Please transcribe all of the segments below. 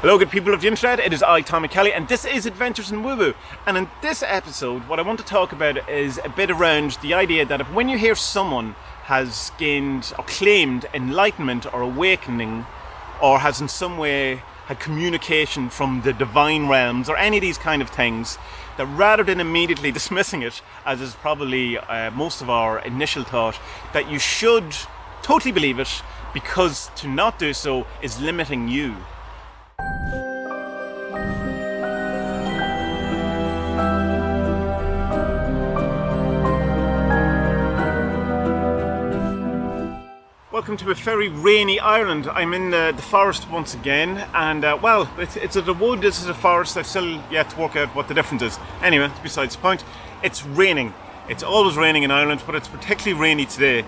Hello good people of the internet, it is I, Tommy Kelly, and this is Adventures in Woo Woo. And in this episode, what I want to talk about is a bit around the idea that if when you hear someone has gained or claimed enlightenment or awakening, or has in some way had communication from the divine realms, or any of these kind of things, that rather than immediately dismissing it, as is probably most of our initial thought, that you should totally believe it, because to not do so is limiting you. Welcome to a very rainy Ireland. I'm in the forest once again, and well, it's a wood, this is a forest. I've still yet to work out what the difference is. Anyway, it's besides the point. It's raining. It's always raining in Ireland, but it's particularly rainy today.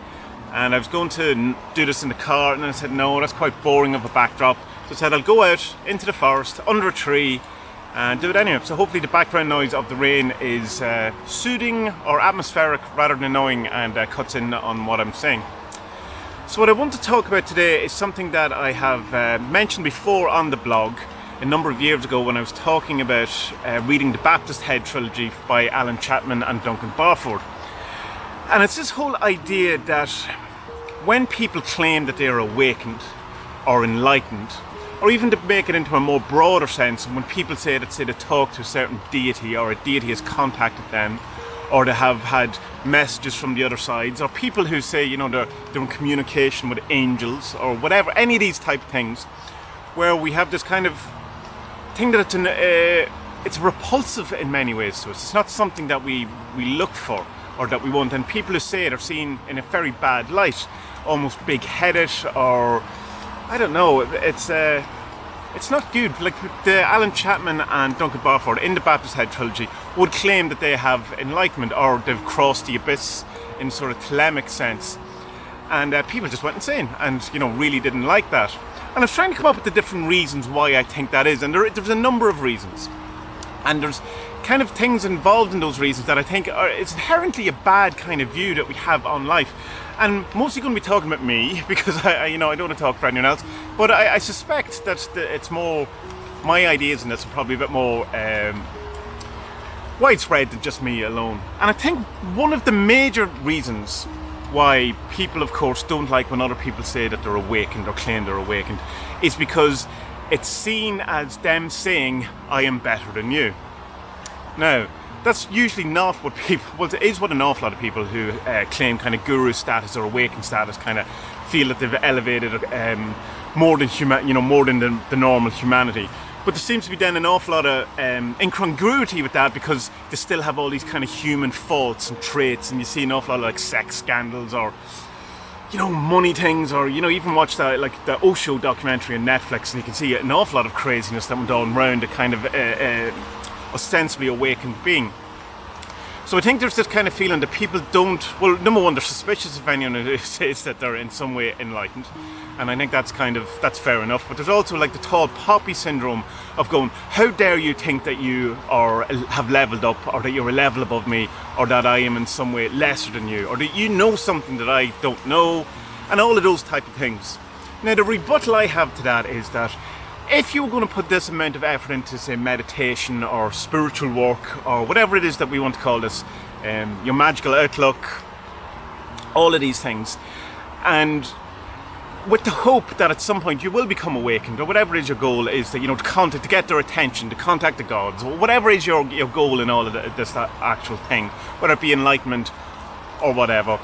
And I was going to do this in the car, and then I said, no, that's quite boring of a backdrop. So I said, I'll go out into the forest, under a tree, and do it anyway. So hopefully the background noise of the rain is soothing or atmospheric rather than annoying, and cuts in on what I'm saying. So what I want to talk about today is something that I have mentioned before on the blog a number of years ago when I was talking about reading the Baptist Head Trilogy by Alan Chapman and Duncan Barford. And it's this whole idea that when people claim that they are awakened or enlightened, or even to make it into a more broader sense, when people say that, they talk to a certain deity, or a deity has contacted them, or they have had messages from the other sides, or people who say, you know, they're in communication with angels, or whatever, any of these type of things, where we have this kind of thing that it's repulsive in many ways to us. It's not something that we look for, or that we want, and people who say it are seen in a very bad light, almost big-headed, or I don't know, it's not good. Like the Alan Chapman and Duncan Barford in the Baptist Head Trilogy would claim that they have enlightenment, or they've crossed the abyss in sort of Thelemic sense, and people just went insane and, you know, really didn't like that. And I was trying to come up with the different reasons why I think that is, and there's a number of reasons, and there's kind of things involved in those reasons that I think it's inherently a bad kind of view that we have on life. And mostly going to be talking about me, because I don't want to talk for anyone else, but I suspect that it's more, my ideas in this are probably a bit more widespread than just me alone. And I think one of the major reasons why people, of course, don't like when other people say that they're awakened or claim they're awakened is because it's seen as them saying, I am better than you. Now, that's usually not what people, well, it is what an awful lot of people who claim kind of guru status or awakened status kind of feel that they've elevated more than more than the normal humanity. But there seems to be then an awful lot of incongruity with that, because they still have all these kind of human faults and traits, and you see an awful lot of like sex scandals, or, you know, money things, or, you know, even watch that, like the Osho documentary on Netflix, and you can see an awful lot of craziness that went on around a kind of ostensibly awakened being. So I think there's this kind of feeling that people don't, well, number one, they're suspicious of anyone who says that they're in some way enlightened, and I think that's fair enough. But there's also like the tall poppy syndrome of going, how dare you think that you have leveled up, or that you're a level above me, or that I am in some way lesser than you, or that you know something that I don't know, and all of those type of things. Now the rebuttal I have to that is that if you were going to put this amount of effort into, say, meditation or spiritual work, or whatever it is that we want to call this, your magical outlook, all of these things, and with the hope that at some point you will become awakened, or whatever is your goal is, that, you know, to get their attention, to contact the gods, or whatever is your goal in all of this actual thing, whether it be enlightenment or whatever,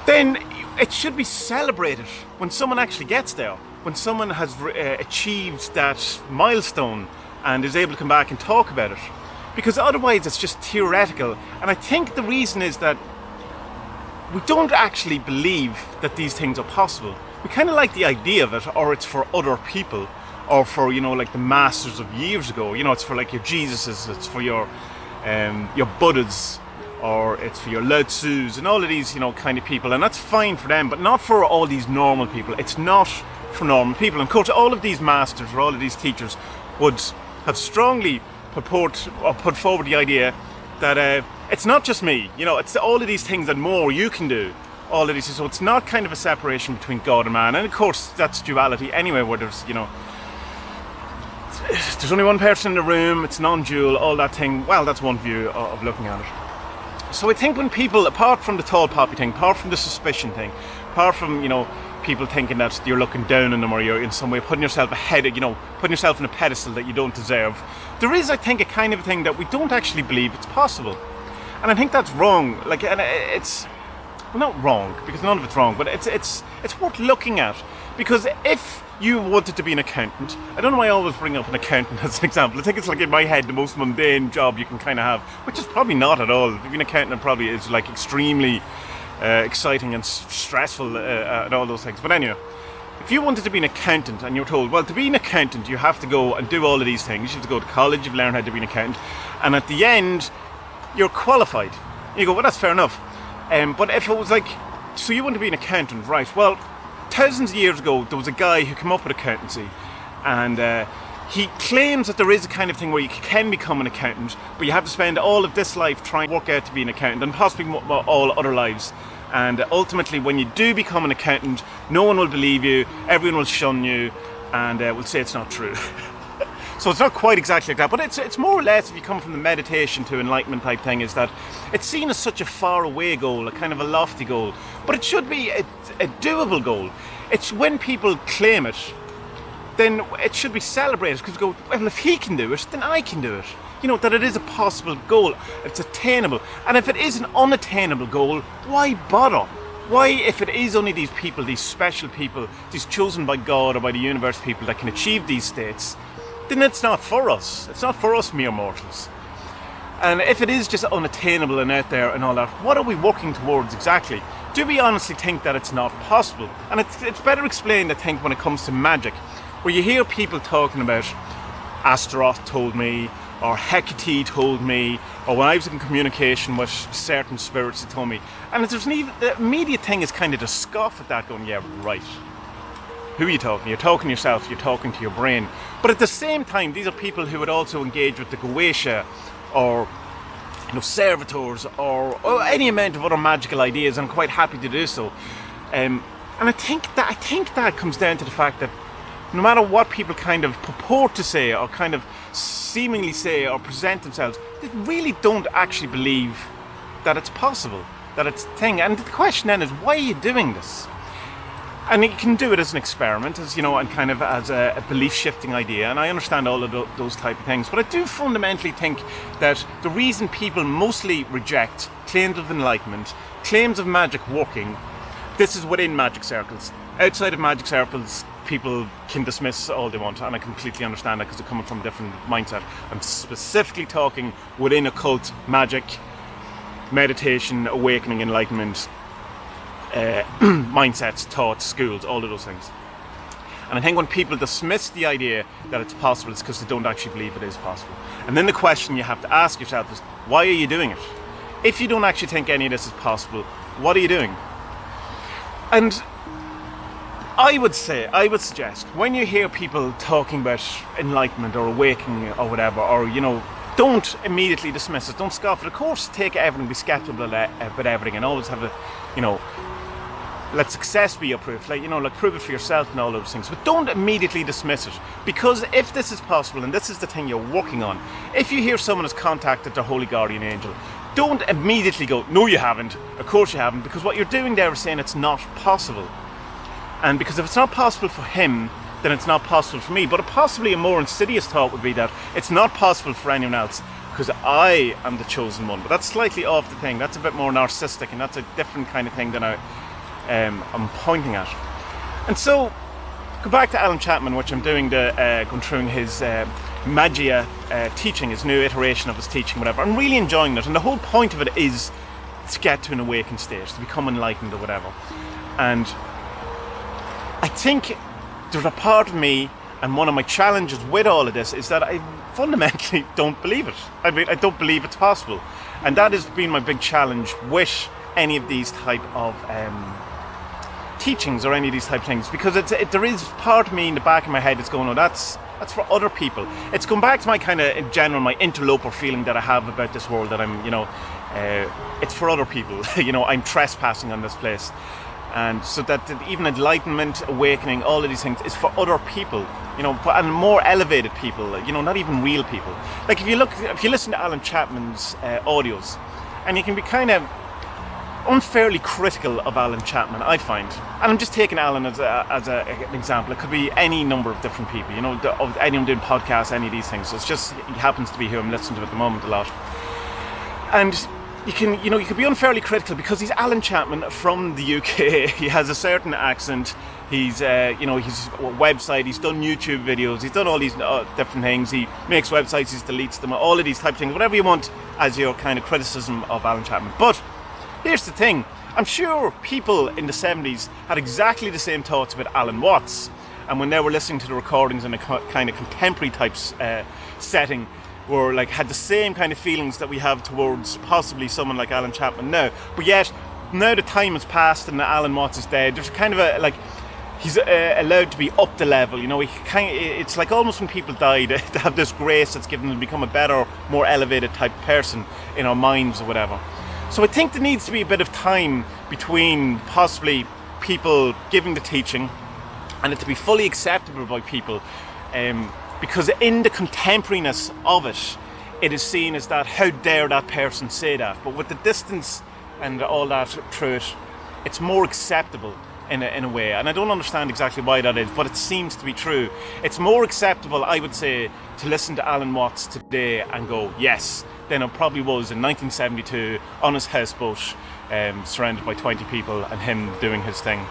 then it should be celebrated when someone actually gets there. When someone has achieved that milestone and is able to come back and talk about it. Because otherwise it's just theoretical. And I think the reason is that we don't actually believe that these things are possible. We kind of like the idea of it, or it's for other people, or for, you know, like the masters of years ago. You know, it's for like your Jesuses, it's for your Buddhas, or it's for your Lao Tzus, and all of these, you know, kind of people. And that's fine for them, but not for all these normal people. It's not for normal people. And of course, all of these masters, or all of these teachers, would have strongly put forward the idea that it's not just me, you know, it's all of these things and more you can do. All of these, so it's not kind of a separation between God and man. And of course, that's duality anyway, where there's, you know, there's only one person in the room, it's non-dual, all that thing. Well, that's one view of looking at it. So I think when people, apart from the tall poppy thing, apart from the suspicion thing, apart from, people thinking that you're looking down on them or you're in some way putting yourself ahead, putting yourself in a pedestal that you don't deserve, there is, I think, a kind of thing that we don't actually believe it's possible. And I think that's wrong. Like, and it's, well, not wrong, because none of it's wrong, but it's worth looking at. Because if you wanted to be an accountant, I don't know why I always bring up an accountant as an example. I think it's like in my head the most mundane job you can kind of have, which is probably not at all. Being an accountant probably is like extremely exciting and stressful and all those things. But anyway, if you wanted to be an accountant and you're told, well, to be an accountant you have to go and do all of these things, you have to go to college, you've learned how to be an accountant, and at the end you're qualified. You go, well, that's fair enough. But if it was like, so you want to be an accountant, right? Well, thousands of years ago there was a guy who came up with accountancy, and he claims that there is a kind of thing where you can become an accountant, but you have to spend all of this life trying to work out to be an accountant, and possibly all other lives. And ultimately, when you do become an accountant, no one will believe you, everyone will shun you, and will say it's not true. So it's not quite exactly like that, but it's more or less, if you come from the meditation to enlightenment type thing, is that it's seen as such a far away goal, a kind of a lofty goal, but it should be a doable goal. It's when people claim it, then it should be celebrated, because we go, well, if he can do it, then I can do it. That it is a possible goal, it's attainable. And if it is an unattainable goal, why bother? Why, if it is only these people, these special people, these chosen by God or by the universe people that can achieve these states, then it's not for us. It's not for us mere mortals. And if it is just unattainable and out there and all that, what are we working towards exactly? Do we honestly think that it's not possible? And it's better explained, I think, when it comes to magic, where you hear people talking about Astaroth told me, or Hecate told me, or when I was in communication with certain spirits, they told me. And there's the immediate thing is kind of to scoff at that, going, yeah, right. Who are you talking to? You're talking to yourself, you're talking to your brain. But at the same time, these are people who would also engage with the Goetia, or servitors, or any amount of other magical ideas, and I'm quite happy to do so. And I think that comes down to the fact that no matter what people kind of purport to say, or kind of seemingly say, or present themselves, they really don't actually believe that it's possible, that it's a thing. And the question then is, why are you doing this? And you can do it as an experiment, as and kind of as a belief-shifting idea, and I understand all of those type of things. But I do fundamentally think that the reason people mostly reject claims of enlightenment, claims of magic working, this is within magic circles. Outside of magic circles, people can dismiss all they want, and I completely understand that because they're coming from a different mindset. I'm specifically talking within occult, magic, meditation, awakening, enlightenment, mindsets, thoughts, schools, all of those things. And I think when people dismiss the idea that it's possible, it's because they don't actually believe it is possible. And then the question you have to ask yourself is, why are you doing it? If you don't actually think any of this is possible, what are you doing? And I would suggest, when you hear people talking about enlightenment or awakening or whatever, or don't immediately dismiss it, don't scoff it. Of course, take everything, be skeptical about everything, and always have let success be your proof, like prove it for yourself and all those things. But don't immediately dismiss it, because if this is possible and this is the thing you're working on, if you hear someone has contacted their holy guardian angel, don't immediately go, no you haven't, of course you haven't, because what you're doing there is saying it's not possible. And because if it's not possible for him, then it's not possible for me. But possibly a more insidious thought would be that it's not possible for anyone else because I am the chosen one. But that's slightly off the thing. That's a bit more narcissistic, and that's a different kind of thing than I'm pointing at. And so, go back to Alan Chapman, which I'm doing going through his Magia teaching, his new iteration of his teaching, whatever. I'm really enjoying it, and the whole point of it is to get to an awakened state, to become enlightened or whatever. And I think there's a part of me, and one of my challenges with all of this is that I fundamentally don't believe it. I mean, I don't believe it's possible. And that has been my big challenge with any of these type of teachings or any of these type of things, because there is part of me in the back of my head that's going, oh, that's for other people. It's going back to my kind of, in general, my interloper feeling that I have about this world, that I'm, it's for other people. I'm trespassing on this place. and so that even enlightenment, awakening, all of these things is for other people, you know, and more elevated people, you know, not even real people. Like if you listen to Alan Chapman's audios, and you can be kind of unfairly critical of Alan Chapman, I find, and I'm just taking Alan as an example. It could be any number of different people, you know, anyone doing podcasts, any of these things. So it's just, he happens to be who I'm listening to at the moment a lot. And you can be unfairly critical because he's Alan Chapman from the UK. He has a certain accent. He's, his website. He's done YouTube videos. He's done all these different things. He makes websites. He deletes them. All of these type of things. Whatever you want as your kind of criticism of Alan Chapman. But here's the thing. I'm sure people in the 70s had exactly the same thoughts about Alan Watts, and when they were listening to the recordings in a kind of contemporary type setting, were like had the same kind of feelings that we have towards possibly someone like Alan Chapman now. But yet, now the time has passed and Alan Watts is dead, there's kind of he's allowed to be up the level, you know. It's like almost when people die, they have this grace that's given them to become a better, more elevated type person in our minds or whatever. So I think there needs to be a bit of time between possibly people giving the teaching and it to be fully acceptable by people, because in the contemporariness of it, it is seen as that, how dare that person say that? But with the distance and all that through it, it's more acceptable in a way. And I don't understand exactly why that is, but it seems to be true. It's more acceptable, I would say, to listen to Alan Watts today and go, yes, than it probably was in 1972 on his houseboat, surrounded by 20 people and him doing his thing.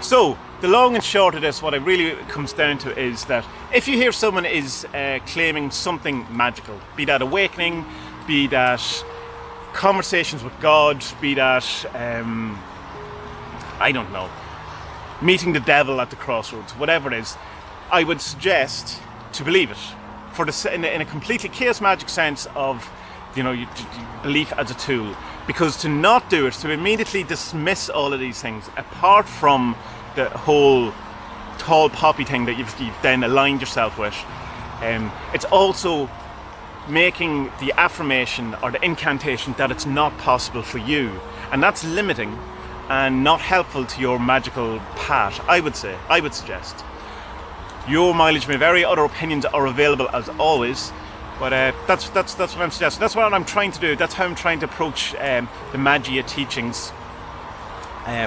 So, the long and short of this, what it really comes down to is that if you hear someone is claiming something magical, be that awakening, be that conversations with God, be that, I don't know, meeting the devil at the crossroads, whatever it is, I would suggest to believe it in a completely chaos magic sense of, you know, belief as a tool. Because to not do it, to immediately dismiss all of these things, apart from the whole tall poppy thing that you've then aligned yourself with, it's also making the affirmation or the incantation that it's not possible for you, and that's limiting and not helpful to your magical path. I would suggest. Your mileage may vary, other opinions are available as always, but that's what I'm suggesting. That's what I'm trying to do. That's how I'm trying to approach the Magia teachings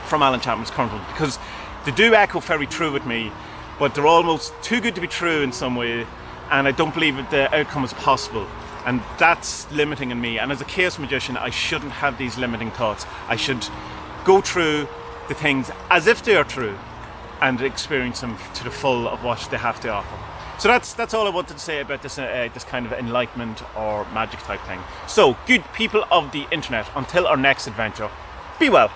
from Alan Chapman's current one, because they do echo very true with me, but they're almost too good to be true in some way, and I don't believe that the outcome is possible, and that's limiting in me. And as a chaos magician, I shouldn't have these limiting thoughts. I should go through the things as if they are true and experience them to the full of what they have to offer. So that's all I wanted to say about this kind of enlightenment or magic type thing. So, good people of the internet, until our next adventure, be well.